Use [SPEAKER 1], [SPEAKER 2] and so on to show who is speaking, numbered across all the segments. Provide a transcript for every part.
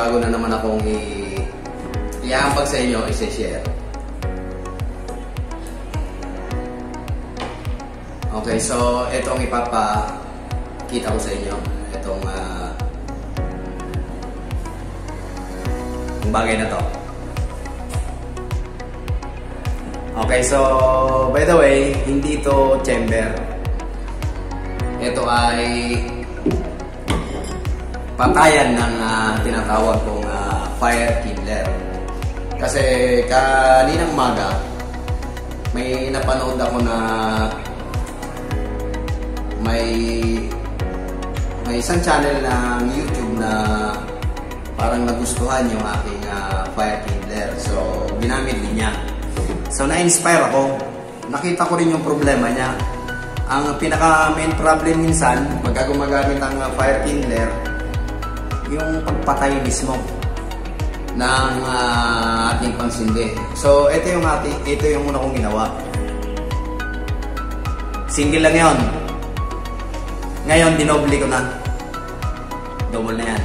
[SPEAKER 1] bago na naman akong i-ambag sa inyo, i-share. Okay, so itong ipapakita ko sa inyo. Itong bagay na to. Okay, so by the way, hindi to chamber. Ito ay patayan ng tinatawag kong fire kindler. Kasi kaninang umaga may napanood ako na may isang channel ng YouTube na parang nagustuhan yung aking fire kindler. So ginamit din niya. So na-inspire ako. Nakita ko rin yung problema niya. Ang pinaka main problem minsan pagka gumagamit ang fire kindler, yung pagpatay mismo ng ating pansindi. So ito yung una kong ginawa. Single lang yon. Ngayon dinoble ko na. Double na yan.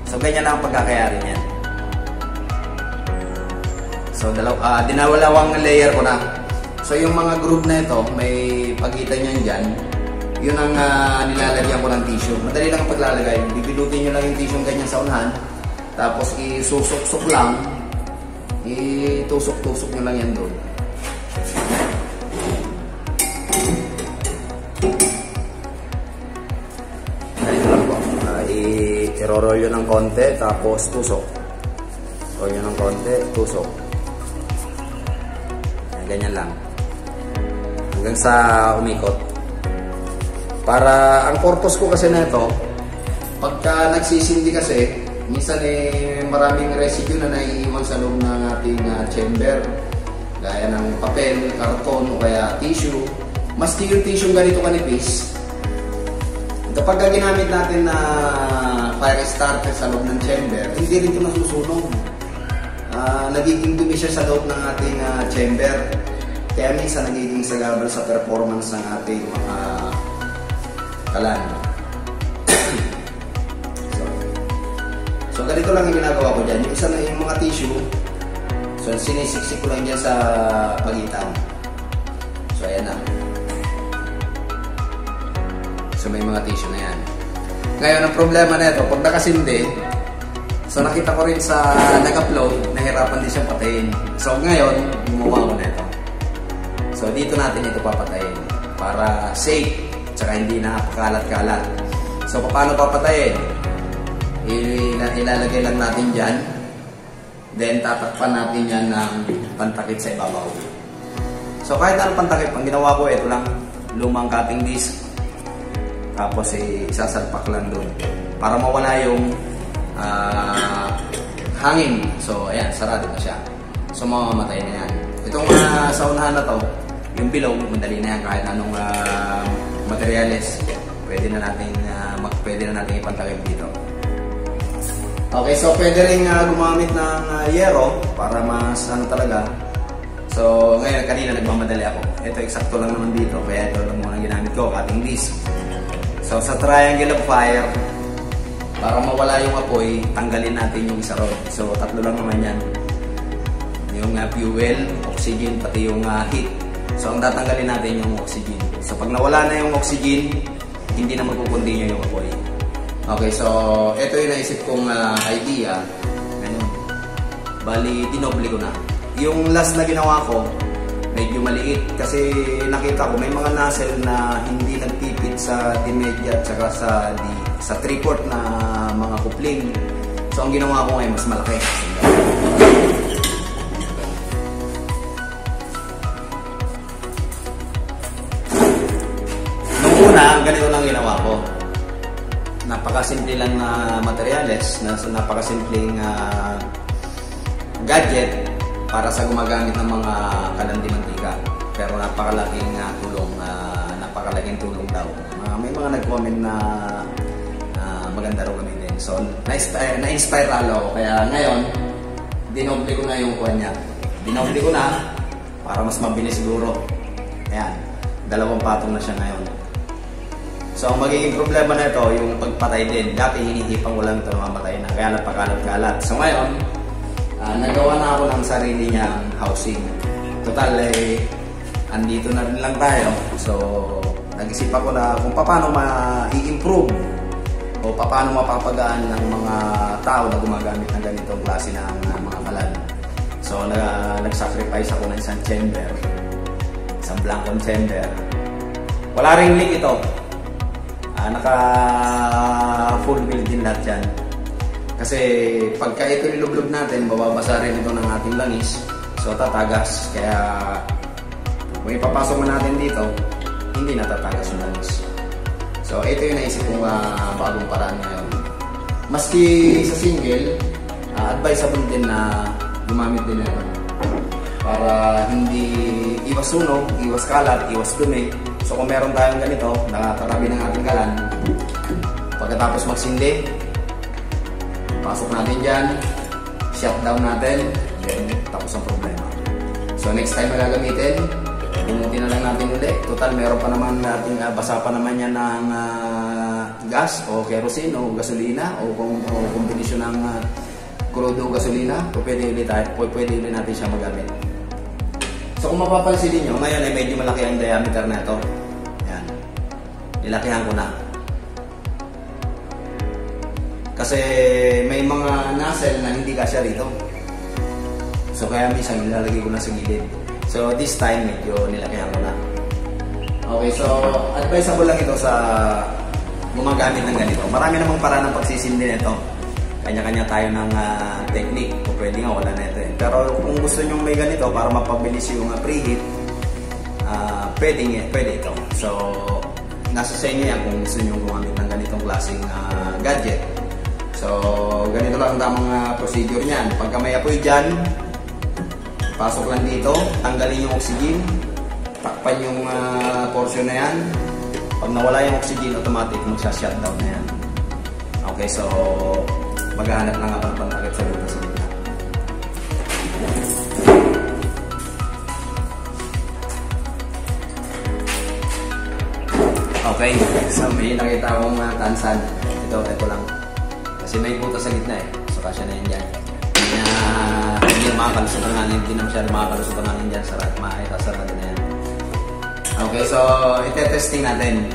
[SPEAKER 1] So ganyan lang ang pagkakayari niyan. So dinawalawang layer ko na. So yung mga groove na ito, may pagitan yan dyan. Yun ang nilalagyan ko ng tissue. Madali lang ang paglalagay. Bibilutin nyo lang yung tissue ganyan sa unahan. Tapos isusok-sok lang. Itusok-tusok nyo lang yan doon. Ganito lang po. I-roll yun ng konti. Tapos tusok. Roll yun ng konti. Tusok. Ganyan lang. Hanggang sa umikot. Para ang purpose ko kasi na ito, pagka nagsisindi kasi, minsan maraming residue na naiiwan sa loob ng ating chamber. Gaya ng papel, karton, o kaya tissue. Maski yung tissue ganito kanipis, kapag ginamit natin na fire starter sa loob ng chamber, hindi rin ito nasusunog. Nagiging dumi siya sa loob ng ating chamber. Kaya minsan nagiging sagabal sa performance ng ating mga kalan. So ganito lang yung ginagawa ko dyan. Yung isa na yung mga tissue, so sinisiksik ko lang dyan sa pagitan. So ayan na. So may mga tissue na yan. Ngayon ang problema na ito, pag nakasindi, so nakita ko rin sa nag-upload, nahirapan din siyang patayin. So ngayon, gumawa ko na ito. So dito natin ito papatayin para safe. Tsaka hindi napakalat-kalat. So, paano papatayin? Ilalagay lang natin dyan. Then, tatakpan natin yan ng pantakip sa ibabaw. So, kahit anong pantakip, ang ginawa ko, ito lang, lumang cutting disc. Tapos, isasalpak lang doon. Para mawala yung hangin. So, ayan, sarado na siya. So, mamamatay na yan. Itong sa unahan na to, yung below, madali na yan kahit anong materials, pwede na natin ipantakip dito. Okay, so pwede rin gumamit ng yero para mas talaga. So ngayon, kanina nagmamadali ako. Ito eksakto lang naman dito, kaya ito lang muna ginamit ko, cutting disc. So sa triangle of fire, para mawala yung apoy, tanggalin natin yung isa ron. So tatlo lang naman yan. Yung fuel, oxygen, pati yung heat. So ang tatanggalin natin yung oxygen. So pag nawala na yung oxygen, hindi na magkukontinue yung apoy. Okay, so ito yung naisip kong idea. Ganun. Bali, dinoble ko na. Yung last na ginawa ko, medyo maliit kasi nakita ko may mga nozzle na hindi nagtipid sa D-media at saka sa 3/4 na mga coupling. So ang ginawa ko ngayon mas malaki. Ganito lang ginawa ko. Napakasimple lang na materials, napakasimpleng gadget para sa gumagamit ng mga kalandi-mantika. Pero napakalaking tulong daw. May mga nag-comment na maganda raw gamitin. So, na-inspire ako. Kaya ngayon, dinoble ko na yung kuha niya. Dinoble ko na para mas mabilis siguro. Ayan, 2 patong na siya ngayon. So, ang magiging problema na ito, yung pagpatay din. Dati hinihipang ko lang ito, mamatay na. Kaya napakalat-kalat. So, ngayon, nagawa na ako ng sarili niyang housing. Total, andito na rin lang tayo. So, nag-isip ako na kung paano ma-i-improve o paano mapapagaan ng mga tao na gumagamit ng ganitong klase ng mga kalan. So, nag-sacrifice ako ng isang chamber. Isang blankong chamber. Wala ring leak ito. Naka full build din lahat yan. Kasi pagka ito nilublob natin, mababasa rin ito ng ating langis. So tatagas. Kaya kung ipapasok mo natin dito, hindi natatagas yung langis. So ito yung naisip kong bagong paraan ngayon. Maski sa single, advisable din na gumamit din ito. Para hindi iwas sunog, iwas kalat, iwas dumi. So kung meron tayong ganito, nakakatabi ng ating kalan, pagkatapos magsindi, pasok natin dyan, shutdown natin, then tapos ang problema. So next time na gagamitin, pinutin na lang natin ulit. Total, meron pa naman natin, basa pa naman yan ng gas o kerosene o gasolina o kombinasyon ng crude o gasolina, pwede ulit natin siya magamit. So kung mapapansin niyo, ngayon ay medyo malaki ang diameter na ito. Yan. Nilakihan ko na. Kasi may mga nozzle na hindi kasya rito. So kaya minsan nilalagay ko na sa gilid. So this time medyo nilakihan ko na. Okay, so advisable lang ito sa gumagamit ng ganito. Marami namang paraan ng pagsisindi nito. Kanya-kanya tayo ng technique. O pwede nga, wala na ito eh. Pero kung gusto nyo may ganito para mapabilis yung preheat, pwede ito. So, nasa sa inyo yan kung gusto nyo gumamit ng ganitong klaseng gadget. So, ganito lang ang tamang procedure niyan. Pagka may apoy dyan, pasok lang dito, tanggalin yung oxygen, takpan yung portion na yan. Pag nawala yung oxygen, automatic magsa-shutdown na yan. Okay, so maghahanap na nga pang takip sa lupa sa gitna. Okay, so may nakita akong tansan. Ito lang. Kasi may butas sa gitna eh. So kasya na yun dyan. Hindi makakalusot ang hangin. Hindi na masyado makakalusot ang hangin dyan. Sarado na yan. Okay, so ite-testing natin.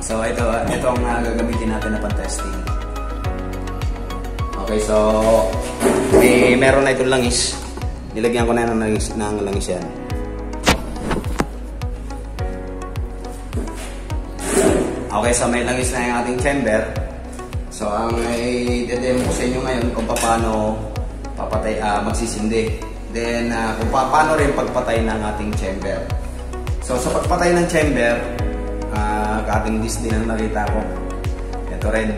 [SPEAKER 1] So ito ang gagamitin natin na pan-testing. Okay, so meron na itong langis. Nilagyan ko na ng langis yan. Okay, so may langis na yung ating chamber. So ang i-demo ko sa inyo ngayon kung paano magsisindi. Then kung paano rin pagpatay ng ating chamber. So sa pagpatay ng chamber, kating disc din ang nakita ko. Ito rin.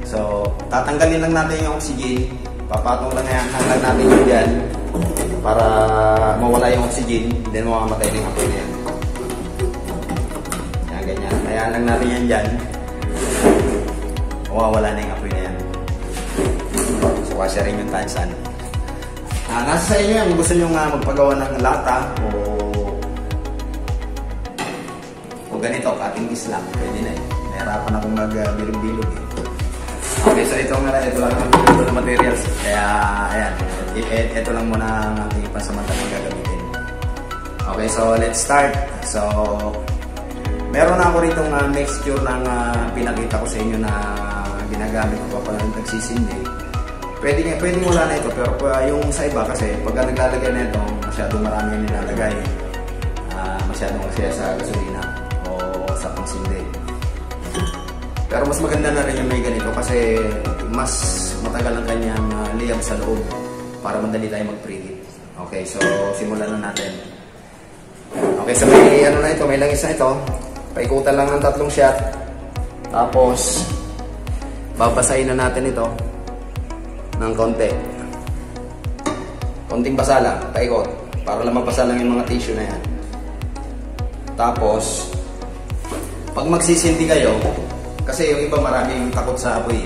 [SPEAKER 1] So, tatanggalin lang natin yung oxygen. Papatong lang natin yun dyan para mawala yung oxygen. Then, mamamatay din apoy na yan. Yan, ganyan. Hayaan lang natin yan dyan. Mawawala na yung apoy na yan. So, kasya rin yung tansan. Nasa sa inyo yan. Kung gusto nyo magpagawa ng lata o ganito, cutting disc lang. Pwede na eh. Nahirapan akong mag-bilog-bilog eh. Okay, so ito lang ang mga materials. Kaya, ayan. Ito lang muna ang ating pansamantalang gagamitin. Okay, so let's start. So, meron ako ritong mixture ng pinakita ko sa inyo na ginagamit ko pa pala ng nagsisindi. Pwede wala na ito, pero yung sa iba kasi, pagka naglalagay na ito, masyadong marami yung nilalagay. Masyadong kasi sa gasolina o sa pangsindi. Pero mas maganda na rin yung may ganito kasi mas matagal ang kanyang liyab sa loob para madali tayo mag-preheat. Okay, so simulan na natin. Okay, so may may langis na ito. Paikutan lang ng 3 shot. Tapos babasahin na natin ito ng konti. Konting basa lang, paikot. Para lang mabasa lang yung mga tissue na yan. Tapos pag magsisindi kayo, kasi yung iba maraming takot sa apoy.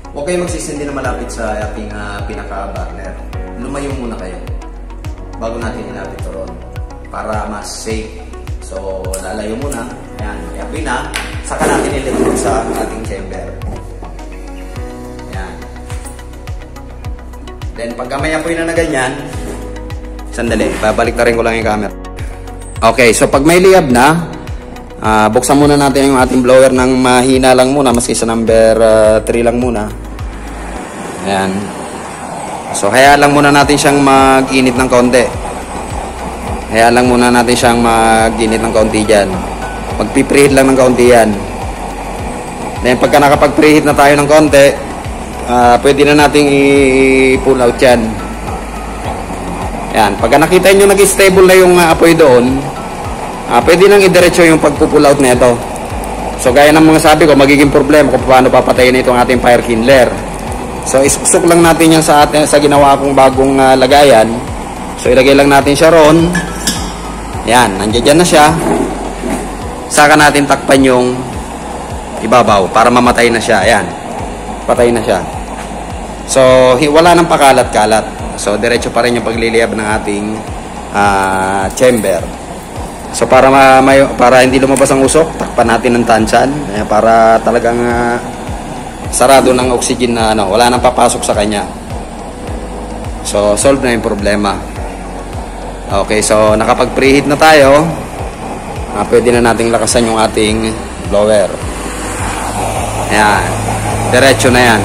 [SPEAKER 1] Huwag kayong magsisindi na malapit sa ating pinaka-burner. Lumayo muna kayo bago natin ilapit ito ron para mas safe. So, lalayo muna. Ayan, i-apoy na. saka natin ilagay sa ating chamber. Yan. Then pagka may apoy na ganyan, sandali, babalik na rin ko lang yung camera. Okay, so pag may liyab na, buksan muna natin yung ating blower ng mahina lang muna, maski sa number 3 lang muna. Ayan. So hayaan lang muna natin siyang mag-init ng kaunti. Hayaan lang muna natin siyang mag-init ng kaunti dyan. Magpipreheat lang ng kaunti yan. Then pagka nakapag-preheat na tayo ng kaunti, pwede na nating i-pull out yan. Yan. Pagka nakita nyo nag-stable na yung apoy doon, pwede nang idiretso yung pag-pull out na ito. So gaya ng mga sabi ko, magiging problema kung paano papatayin itong ating fire kindler. So isuksok lang natin yan sa ginawa kong bagong lagayan. So ilagay lang natin siya ron. Yan. Nandiyan na siya. Saka natin takpan yung ibabaw para mamatay na siya. Ayan. Patay na siya. So, wala nang pakalat-kalat. So, diretso pa rin yung pagliliyab ng ating chamber. So, para hindi lumabas ang usok, takpan natin ng tansyan. Para talagang sarado ng oxygen na wala nang papasok sa kanya. So, solve na yung problema. Okay, so nakapag-preheat na tayo. Pwede na nating lakasan yung ating blower. Ayan. Diretso na yan.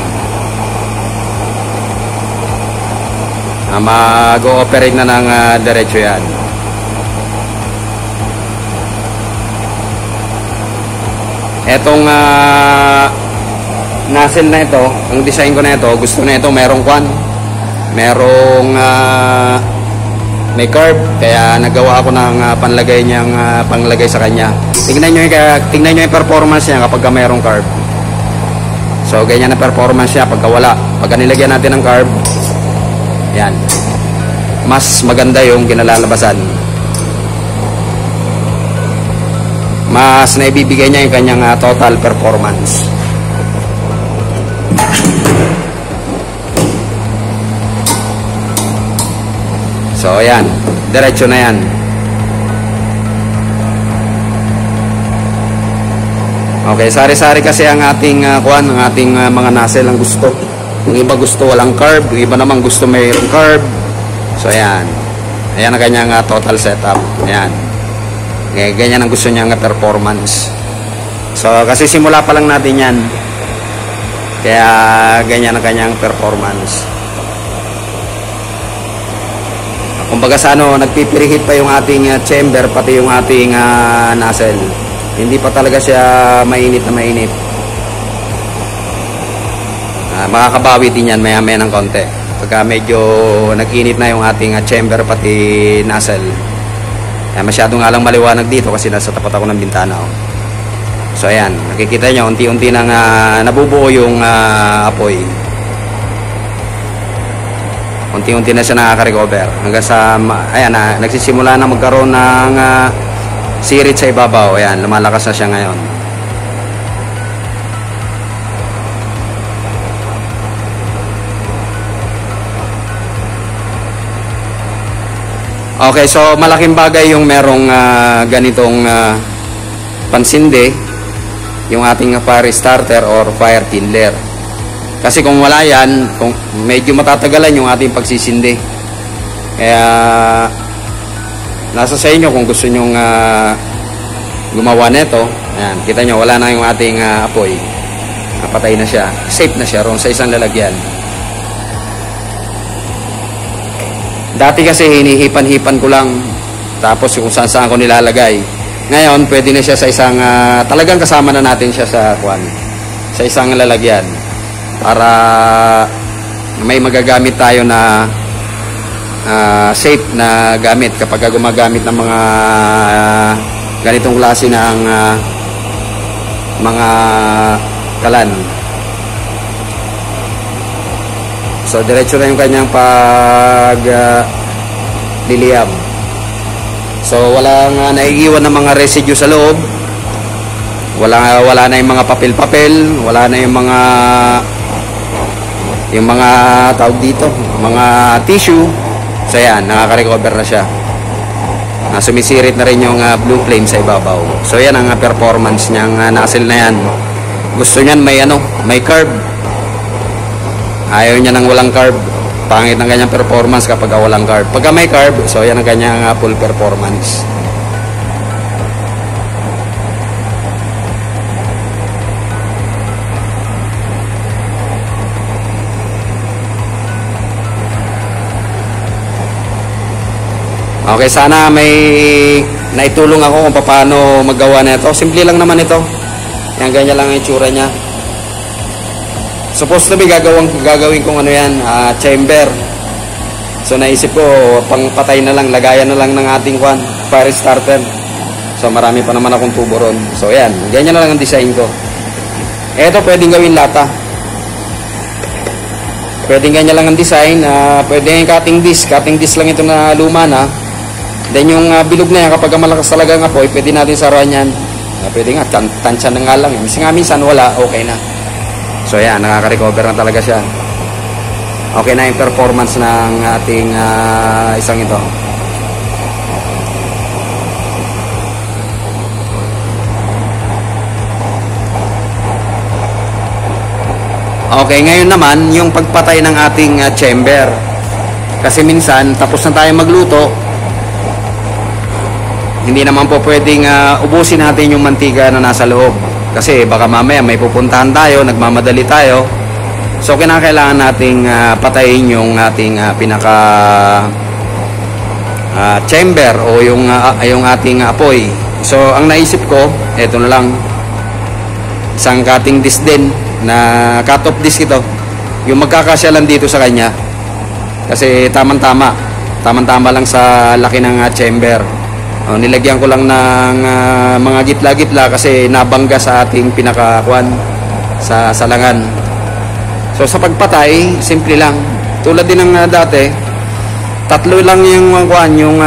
[SPEAKER 1] Mag-ooperate na ng diretso yan. Etong nozzle na ito, ang design ko na ito, gusto na ito merong may curve, kaya nagawa ako ng panglagay sa kanya. Tingnan nyo yung performance niya kapag mayroong curve. So ganyan na performance niya pagka wala. Pagka nilagyan natin ng curve, yan, mas maganda yung kinalalabasan. Mas naibibigay niya yung kanyang total performance. So ayan, diretso na yan. Okay, sari-sari kasi ang ating ang ating mga nozzle ang gusto. Yung iba gusto walang curve, yung iba naman gusto mayroong curve. So ayan. Ayan ang kanyang total setup. Ayan. Ganyan ang gusto niyang performance. So kasi simula pa lang natin yan. Kaya ganyan ang kanyang performance. Kumbaga sa nagpipirihit pa yung ating chamber, pati yung ating nozzle. Hindi pa talaga siya mainit na mainit. Makakabawi din yan maya-maya ng konti. Pagka medyo nag-init na yung ating chamber, pati nozzle. Masyado nga lang maliwanag dito kasi nasa tapat ako ng bintana. So ayan, nakikita nyo, unti-unti nang nabubuo yung apoy. Unti-unti na siya nakaka-recover hanggang sa ayan nagsisimula na magkaroon ng sirit sa ibabaw. Ayan, lumalakas na siya ngayon. Okay, so malaking bagay yung merong ganitong pansindi, yung ating fire starter or fire kindler. Kasi kung wala yan, kung medyo matatagalan yung ating pagsisindi. Kaya nasa sa inyo kung gusto nyong gumawa nito. Ayan, kita nyo, wala na yung ating apoy. Napatay na siya. Safe na siya ron sa isang lalagyan. Dati kasi hinihipan-hipan ko lang. Tapos kung saan-saan ko nilalagay. Ngayon, pwede na siya sa isang, talagang kasama na natin siya sa isang lalagyan. Para may magagamit tayo na safe na gamit kapag gumagamit ng mga ganitong klase ng mga kalan. So diretso na yung kanyang liliyab. So walang naiiwan ng mga residue sa loob. Wala na yung mga papel-papel, wala na yung mga tawag dito, mga tissue. So yan, nakaka-recover na siya. Sumisirit na rin yung blue flame sa ibabaw. So yan ang performance niyang nozzle na yan. Gusto niyan may curve. Ayaw niya ng walang curve. Pangit ang kanyang performance kapag walang curve. Pagka may curve, so yan ang kanyang full performance. Okay, sana may naitulong ako kung paano maggawa nito. Simple lang naman ito. Yan, ganyan lang ang itsura niya. Supposed to be gagawin kong chamber. So naisip ko, pangpatay na lang, lagayan na lang ng ating fire starter. So marami pa naman akong tubo ron. So yan, ganyan na lang ang design ko. Ito pwedeng gawin lata. Pwedeng ganyan lang ang design. Pwedeng cutting disc. Cutting disc lang ito na luma na. Then yung bilog na yan, kapag malakas talaga ang apoy, pwede natin saruan yan. Pwede nga, tansya na nga lang. Minsan wala, okay na. So yan, nakaka-recover na talaga siya. Okay na yung performance ng ating isang ito. Okay, ngayon naman, yung pagpatay ng ating chamber. Kasi minsan, tapos na tayo magluto, hindi naman po pwedeng ubusin natin yung mantika na nasa loob. Kasi baka mamaya may pupuntahan tayo, nagmamadali tayo. So kinakailangan nating patayin yung ating pinaka chamber o yung ating apoy. So ang naisip ko, eto na lang. Isang cutting disc din na cut-off disc ito. Yung magkakasya lang dito sa kanya. Kasi tamang-tama lang sa laki ng chamber. Nilagyan ko lang ng mga gitla-gitla kasi nabangga sa ating pinakakuan sa salangan. So sa pagpatay, simple lang. Tulad din ng dati, tatlo lang yung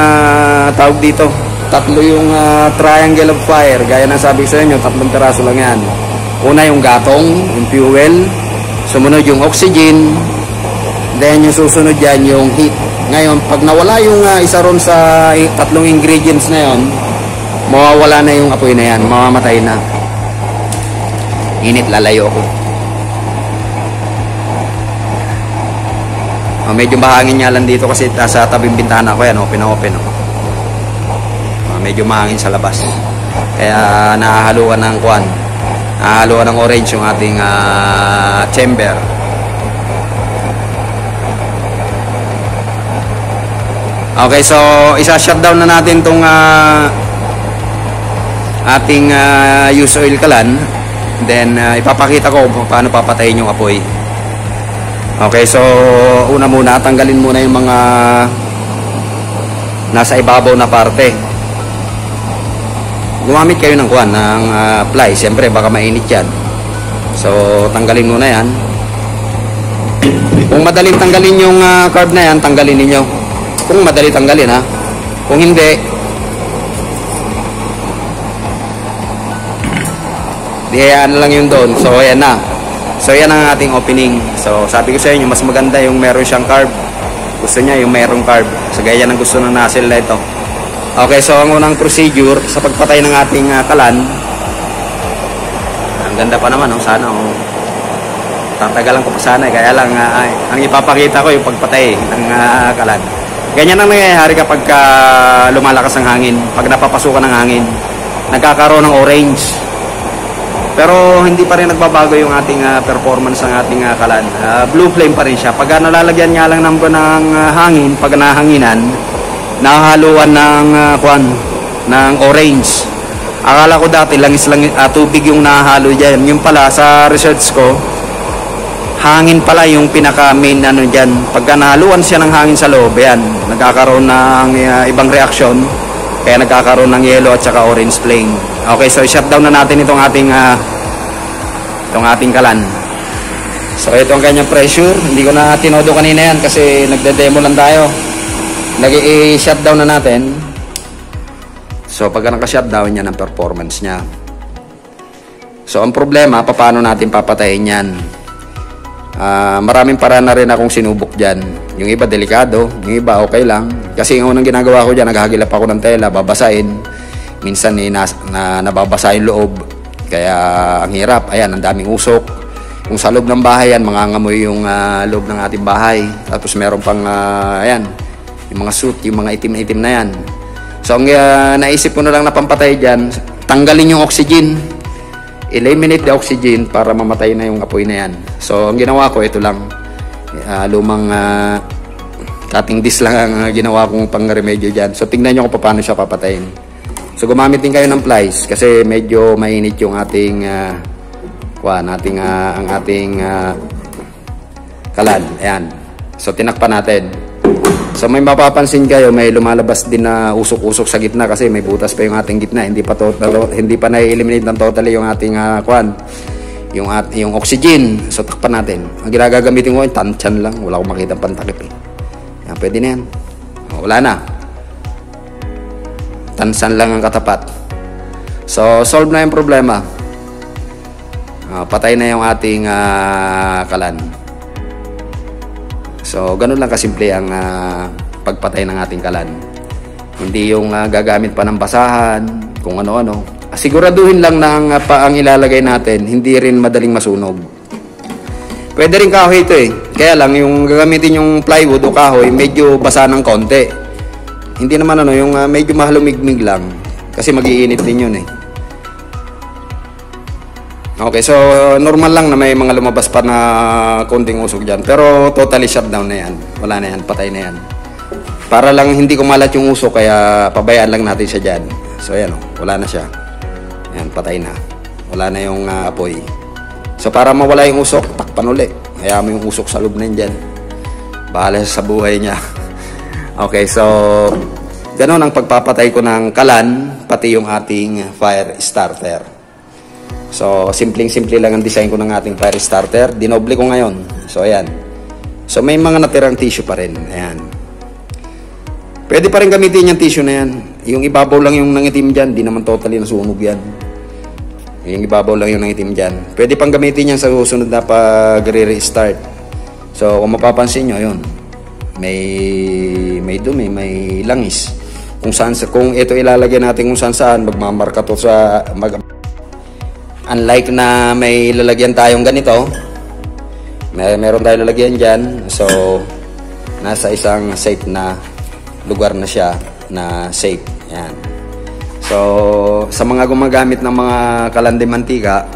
[SPEAKER 1] tawag dito. Tatlo yung triangle of fire. Gaya ng sabi ko sa inyo, 3 piraso lang yan. Una yung gatong, yung fuel. Sumunod yung oxygen. Then yung susunod yan yung heat. Ngayon, pag nawala yung isa ron sa 3 ingredients na yon, mawawala na yung apoy na yan, mamamatay na. Init, lalayo ako. Medyo mahangin nga lang dito kasi sa tabing bintana ko yan, open na open. Medyo mahangin sa labas. Kaya nahahaluan ng nahahaluan ng orange yung ating chamber. Okay, so isa-shutdown na natin tong ating use oil kalan. Then ipapakita ko paano papatayin yung apoy. Okay, so una muna, tanggalin muna yung mga nasa ibabaw na parte. Gumamit kayo ng ng ply. Siyempre baka mainit yan. So tanggalin muna yan. Kung madaling tanggalin yung carb na yan, tanggalin ninyo. Kung madali tanggalin ha. Kung hindi, dihayaan na lang yun doon. So ayan na. So yan ang ating opening. So sabi ko sa inyo, mas maganda yung meron siyang carb. Gusto niya yung merong carb. So gaya ng gusto ng nozzle na ito. Okay, so ang unang procedure sa pagpatay ng ating kalan. Ang ganda pa naman, sana tatagalan ko pa sana. Kaya lang ang ipapakita ko yung pagpatay ng kalan. Ganyan ang nangyayari kapag lumalakas ang hangin. Pag napapasukan ng hangin, nagkakaroon ng orange. Pero hindi pa rin nagbabago yung ating performance ng ating kalan. Blue flame pa rin siya. Pag nalalagyan nga lang ng hangin, pag nahanginan, nahahaluan ng orange. Akala ko dati langis tubig yung nahahalo diyan. Yung pala sa research ko, hangin pala yung pinaka main diyan. Pag nahaluan siya ng hangin sa loob, yan, nagkakaroon ng ibang reaksyon. Kaya nagkakaroon ng yellow at saka orange flame. Okay, so shutdown na natin itong ating kalan. So ito ang kanyang pressure. Hindi ko na tinodo kanina yan kasi nagde-demo lang tayo. I-shutdown na natin. So pagka naka-shutdown yan ang performance niya. So ang problema, paano natin papatayin yan?
[SPEAKER 2] Maraming paraan na rin akong sinubok dyan. Yung iba delikado, yung iba okay lang. Kasi yung unang ginagawa ko dyan, naghahagilap ako ng tela, babasain. Minsan nababasa yung loob. Kaya ang hirap. Ayan, ang daming usok. Kung sa loob ng bahay yan, mangangamoy yung loob ng ating bahay. Tapos meron pang, ayan, yung mga suit, yung mga itim-itim na yan. So, ang naisip ko na lang na pampatay dyan, tanggalin yung oxygen. Eliminate the oxygen para mamatay na yung apoy na yan. So, ang ginawa ko, ito lang. Lumang cutting disc lang ang ginawa kong pang-remedyo dyan. So, tingnan nyo kung paano siya papatayin. So, gumamit din kayo ng plies kasi medyo mainit yung ating ang ating kalan. Ayan. So, tinakpan natin. So, may mapapansin kayo, may lumalabas din na usok-usok sa gitna kasi may butas pa yung ating gitna. Hindi pa na-eliminate ng totally yung ating yung oxygen. So, takpan natin. Ang ginagagamitin ko, tansyan lang. Wala akong makita pantakip eh. Yan, pwede na yan. Wala na. Tansan lang ang katapat. So, solve na yung problema. Patay na yung ating kalan. So, ganun lang kasimple ang pagpatay ng ating kalan. Hindi yung gagamit pa ng basahan, kung ano-ano. Siguraduhin lang na ang ilalagay natin, hindi rin madaling masunog. Pwede rin kahoy ito eh. Kaya lang, yung gagamitin yung plywood o kahoy, medyo basa ng konti. Hindi naman yung medyo mahalumigmig lang. Kasi mag-iinit din yun eh. Okay, so normal lang na may mga lumabas pa na konting usok dyan. Pero totally shutdown na yan. Wala na yan, patay na yan. Para lang hindi kumalat yung usok, kaya pabayaan lang natin siya dyan. So ayan, wala na siya. Ayan, patay na. Wala na yung apoy. So para mawala yung usok, takpan uli. Hayaan mo yung usok sa loob na yan dyan. Bahala sa buhay niya. Okay, so ganun ang pagpapatay ko ng kalan, pati yung ating fire starter. So, simpleng-simple lang ang design ko ng ating fire starter. Dinoble ko ngayon. So, ayan. So, may mga natirang tissue pa rin. Ayan. Pwede pa rin gamitin yung tissue na yan. Yung ibabaw lang yung nangitim dyan. Di naman totally nasunog yan. Yung ibabaw lang yung nangitim dyan. Pwede pang gamitin yan sa susunod na pag-re-restart. So, kung mapapansin nyo, yun. May dumi, may langis. Kung ito ilalagay natin kung saan, magmamarka to sa... Unlike na may lalagyan tayong ganito, meron tayong lalagyan dyan. So, nasa isang safe na lugar na siya, na safe. Yan. So, sa mga gumagamit ng mga kalandi mantika,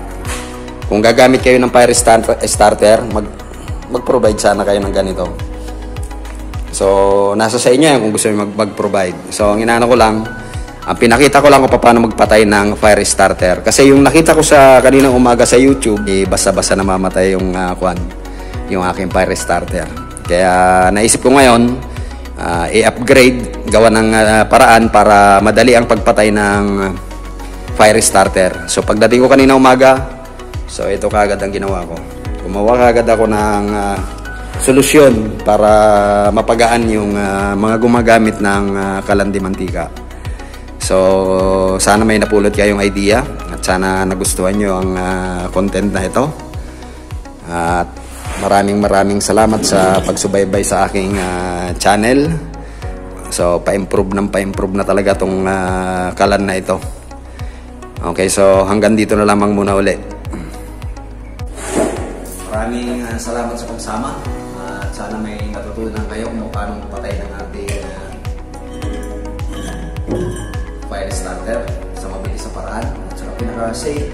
[SPEAKER 2] kung gagamit kayo ng fire starter, mag-provide sana kayo ng ganito. So, nasa sa inyo yan kung gusto nyo mag-provide. So, ang inaano ko lang, ang pinakita ko lang kung paano magpatay ng fire starter. Kasi yung nakita ko sa kaninang umaga sa YouTube, basta-basta namamatay yung yung aking fire starter. Kaya naisip ko ngayon, i-upgrade, gawa ng paraan para madali ang pagpatay ng fire starter. So pagdating ko kanina umaga, so ito kaagad ang ginawa ko. Gumawa kaagad ako ng solusyon para mapagaan yung mga gumagamit ng kalandi mantika. So, sana may napulot kayong idea at sana nagustuhan nyo ang content na ito. At maraming salamat sa pagsubaybay sa aking channel. So, pa-improve na talaga itong kalan na ito. Okay, so hanggang dito na lamang muna uli.
[SPEAKER 1] Maraming salamat sa pagsama. At sana may natutunan kayo kung paano patay ng ating fire starter sa mabilis na paraan at saka pinaka-safe.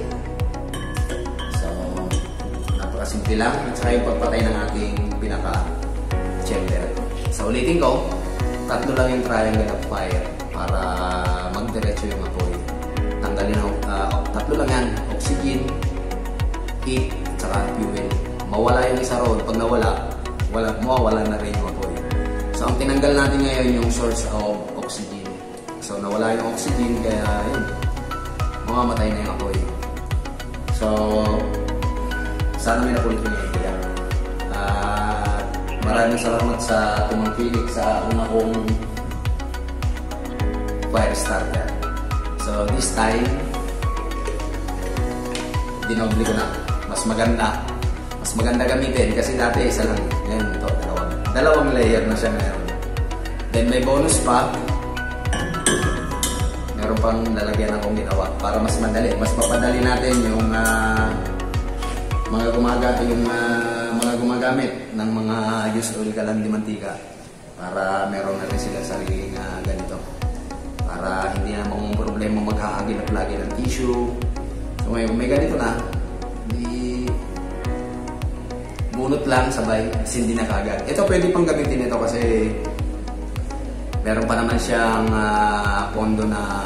[SPEAKER 1] So, napakasimple lang at saka yung pagpatay ng ating pinaka-chamber. So, ulitin ko, 3 lang yung triangle of fire para magdiretso yung apoy. Tanggalin ang 3 lang yan, oxygen, heat, at saka fuel. Mawala yung isa roon. Pag nawala, mawawala na rin yung apoy. So, ang tinanggal natin ngayon yung source of oxygen. So, nawala yung oxygen, kaya yun, mamamatay na yung apoy. So, sana may napulot yung idea. Maraming salamat sa tumangkilik sa una kong fire starter. So, this time, dinoble ko na. Mas maganda, mas maganda gamitin kasi dati isa lang. Ngayon ito, dalawang layer na siya ngayon. Then may bonus pa. Meron pang lalagyan akong ginawa para mas madali. Mas mapadali natin yung mga gumagamit ng mga used oil kalan di mantika. Para meron na rin sila sariling ganito. Para hindi na mong problema maghahagilap lagi ng tissue. So ngayon kung may ganito na, di bunot lang sabay, sindi na kagad. Ito pwede pang gamitin ito kasi meron pa naman siyang pondo na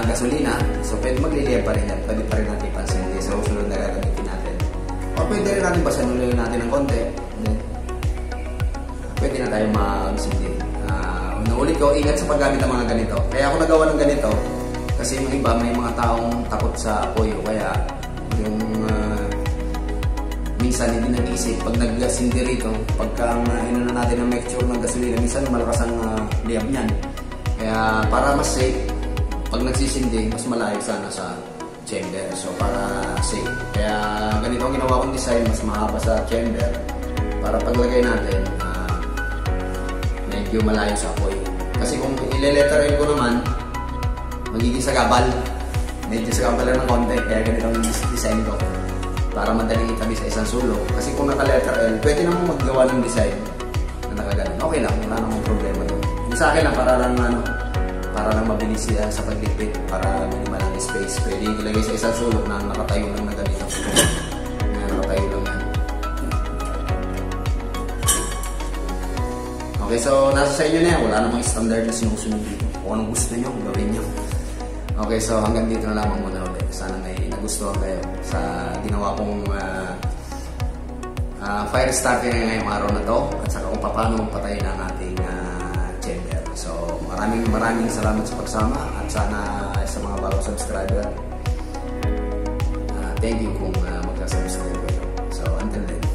[SPEAKER 1] gasolina. So pwede magliliya pa rin yan. Pwede pa rin natin pansindi sa susunod na gagamitin natin. O pwede rin natin basanuloy natin ng konti. Pwede na tayo mag-sindi. Naulit ko, ingat sa paggamit ng mga ganito. Kaya ako nagawa ng ganito kasi yung iba may mga taong takot sa apoy. Kaya yung minsan hindi nag-isip pag nag-sindi rito, pagka inuna natin ng mixture ng gasolina, minsan malakas ang liyab niyan. Kaya para mas safe, pag nagsisindi, mas malayo sana sa chamber. So para safe. Kaya ganito ang ginawa kong design, mas mahaba sa chamber para paglagay natin, medyo malayo sa apoy. Kasi kung ile-letter ko naman, magiging sagabal. Medyo sagabal lang ng konti, kaya ganito ang design ko. Para madaling itabi sa isang sulok. Kasi kung naka-letter L, pwede naman maggawa ng design na nakaganon. Okay lang, wala namang problema doon. Yung sa akin lang, para lang mabilis siya sa paglipit, para minimal ang space. Pwede ilagay sa isang sulok na nakatayo lang na ganito. Nakatayo lang yan. Okay, so nasa sa inyo na yan. Wala namang standard na sinusunod dito. Kung anong gusto nyo, gawin nyo. Okay, so hanggang dito na lamang muna ulit. Sana may nagustuhan kayo sa ginawa kong fire starter ngayong araw na to at saka kung paano magpatay ng ating chamber. So maraming salamat sa pagsama at sana sa mga bagong subscriber, thank you kung magka-subscribe kayo. So until then.